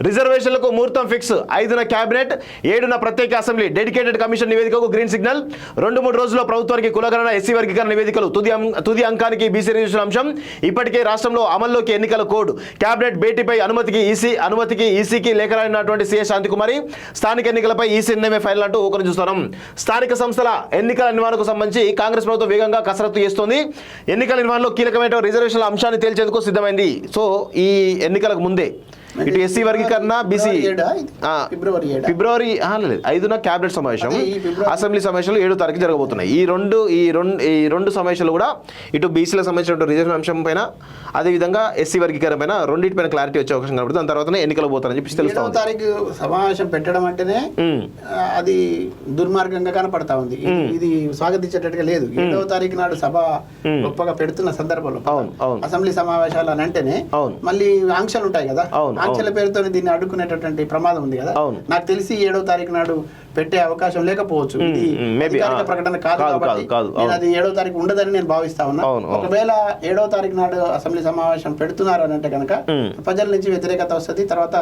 రిజర్వేషన్లకు ముహూర్తం fix 5న cabinet 7న ప్రత్యేక అసెంబ్లీ డెడికేటెడ్ కమిషన్ నివేదికకు గ్రీన్ సిగ్నల్ 2-3 రోజుల్లో ప్రభుత్వానికి కులగణన ఎస్సీ వర్గీకరణ నివేదికలు తుది అంకానికి బీసీ రిజర్వేషన్ అంశం ఇప్పటికే రాష్ట్రంలో అమల్లోకి ఎన్నికల కోడ్ కేబినెట్ భేటీపై అనుమతికి ఈసీకి లేఖ రాసినటువంటి సీఎస్ శాంతికుమారి స్థానిక ఎన్నికలపై ఈసీ నిర్ణయమే ఫైనల్ అంటూ ఒకరు చూస్తున్నాం. స్థానిక సంస్థల ఎన్నికల నిర్వహణకు సంబంధించి కాంగ్రెస్ ప్రభుత్వం వేగంగా కసరత్తు చేస్తోంది. ఎన్నికల నిర్వహణలో కీలకమైన రిజర్వేషన్ల అంశాన్ని తేల్చేందుకు సిద్ధమైంది. సో ఈ ఎన్నికలకు ముందే ఇటు ఎస్సీ వర్గీకరణ బీసీ ఫిబ్రవరి 5న క్యాబినెట్ సమావేశం అసెంబ్లీ సమావేశాలు 7వ తారీఖు జరగబోతున్నాయి. ఈ రెండు సమావేశాలు కూడా ఇటు బీసీలకు సంబంధించిన రిజర్వేషన్ అంశం పైన అదేవిధంగా ఎస్సీ వర్గీకరణ పైన రెండింటిపైన క్లారిటీ వచ్చే అవకాశం కనబడుతుంది. దాని తర్వాతనే ఎన్నికలు పోతారని చెప్పి తెలుస్తుంది. 7వ తారీఖు సమావేశం పెట్టడం అంటేనే అది దుర్మార్గంగా కనపడతా ఉంది. ఇది స్వాగతించేటట్టుగా లేదు. 7వ తారీఖు నాడు సభ గొప్పగా పెడుతున్న సందర్భంలో అసెంబ్లీ సమావేశాలు అని అంటేనే మళ్ళీ ఆంక్షలు ఉంటాయి కదా, ఆంక్షల పేరుతో దీన్ని అడ్డుకునేటటువంటి ప్రమాదం ఉంది కదా. నాకు తెలిసి 7వ తారీఖు నాడు పెట్టే అవకాశం లేకపోవచ్చు. ప్రకటన కాదు కాబట్టి అది 7వ తారీఖు ఉండదని నేను భావిస్తా ఉన్నా. ఒకవేళ 7వ తారీఖు నాడు అసెంబ్లీ సమావేశం పెడుతున్నారు అని అంటే కనుక ప్రజల నుంచి వ్యతిరేకత వస్తుంది. తర్వాత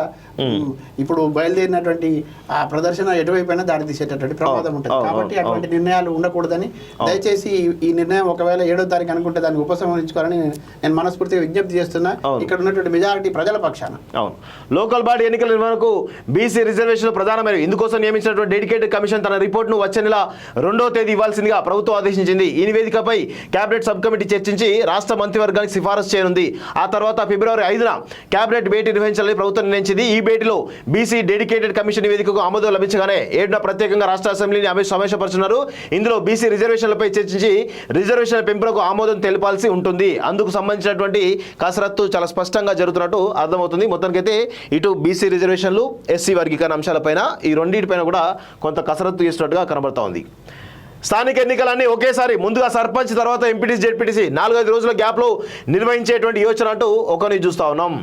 ఇప్పుడు బయలుదేరినటువంటి ఆ ప్రదర్శన ఎటువైపైనా దాడి తీసేటటువంటి ప్రమాదం ఉంటుంది. కాబట్టి అటువంటి నిర్ణయాలు ఉండకూడదని దయచేసి ఈ నిర్ణయం ఒకవేళ 7వ తారీఖు అనుకుంటే దాన్ని ఉపసంహరించుకోవాలని నేను మనస్ఫూర్తిగా విజ్ఞప్తి చేస్తున్నా ఇక్కడ ఉన్నటువంటి మెజారిటీ ప్రజల పక్షాన. లోకల్ బాడీ ఎన్నికల నిర్వహణకు బీసీ రిజర్వేషన్ ప్రధానమైన ఇందుకోసం నియమించినటువంటి డెడికేటెడ్ కమిషన్ తన రిపోర్టును వచ్చే నెల 2వ తేదీ ఇవ్వాల్సిందిగా ప్రభుత్వం ఆదేశించింది. ఈ నివేదికపై కేబినెట్ సబ్ కమిటీ చర్చించి రాష్ట్ర మంత్రివర్గానికి సిఫారసు చేయనుంది. ఆ తర్వాత ఫిబ్రవరి 5న కేబినెట్ భేటీ నిర్వహించాలని ప్రభుత్వం నిర్ణయించింది. ఈ భేటీలో బీసీ డెడికేటెడ్ కమిషన్ నివేదికకు ఆమోదం లభించగానే 7న ప్రత్యేకంగా రాష్ట్ర అసెంబ్లీని సమావేశపరుచున్నారు. ఇందులో బీసీ రిజర్వేషన్లపై చర్చించి రిజర్వేషన్ల పెంపునకు ఆమోదం తెలిపాల్సి ఉంటుంది. అందుకు సంబంధించినటువంటి కసరత్తు చాలా స్పష్టంగా జరుగుతున్నట్టు అర్థమవుతుంది. మొత్తానికైతే ఇటు బీసీ రిజర్వేషన్లు ఎస్సీ వర్గీకరణ అంశాలపైన ఈ రెండింటిపైన కూడా కొంత కసరత్తు చేసినట్టుగా కనబడతా ఉంది. స్థానిక ఎన్నికలన్నీ ఒకేసారి ముందుగా సర్పంచ్ తర్వాత ఎంపీటీసీ జెడ్పీటీసీ 4-5 రోజుల గ్యాప్లో నిర్వహించేటువంటి యోచన అంటూ ఒకరిని చూస్తా ఉన్నాం.